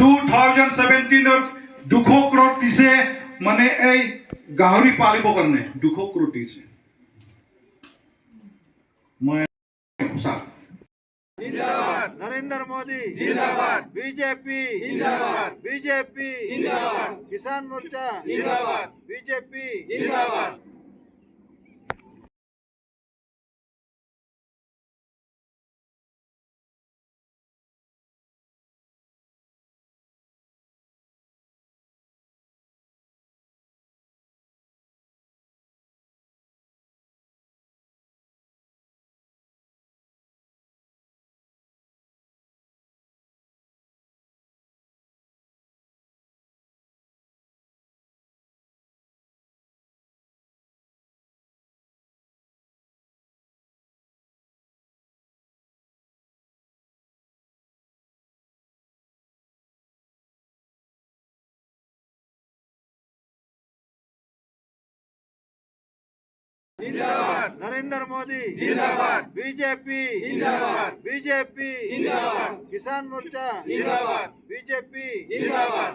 2017 200 crore দিছে মানে এই গাহৰি পালিব কাৰণে 200 crore দিছে মই সঁচা जिंदाबाद नरेंद्र मोदी जिंदाबाद बीजेपी जिंदाबाद बीजेपी जिंदाबाद किसान मोर्चा जिंदाबाद बीजेपी जिंदाबाद जिंदाबाद नरेंद्र मोदी जिंदाबाद बीजेपी जिंदाबाद बीजेपी जिंदाबाद किसान मोर्चा जिंदाबाद बीजेपी जिंदाबाद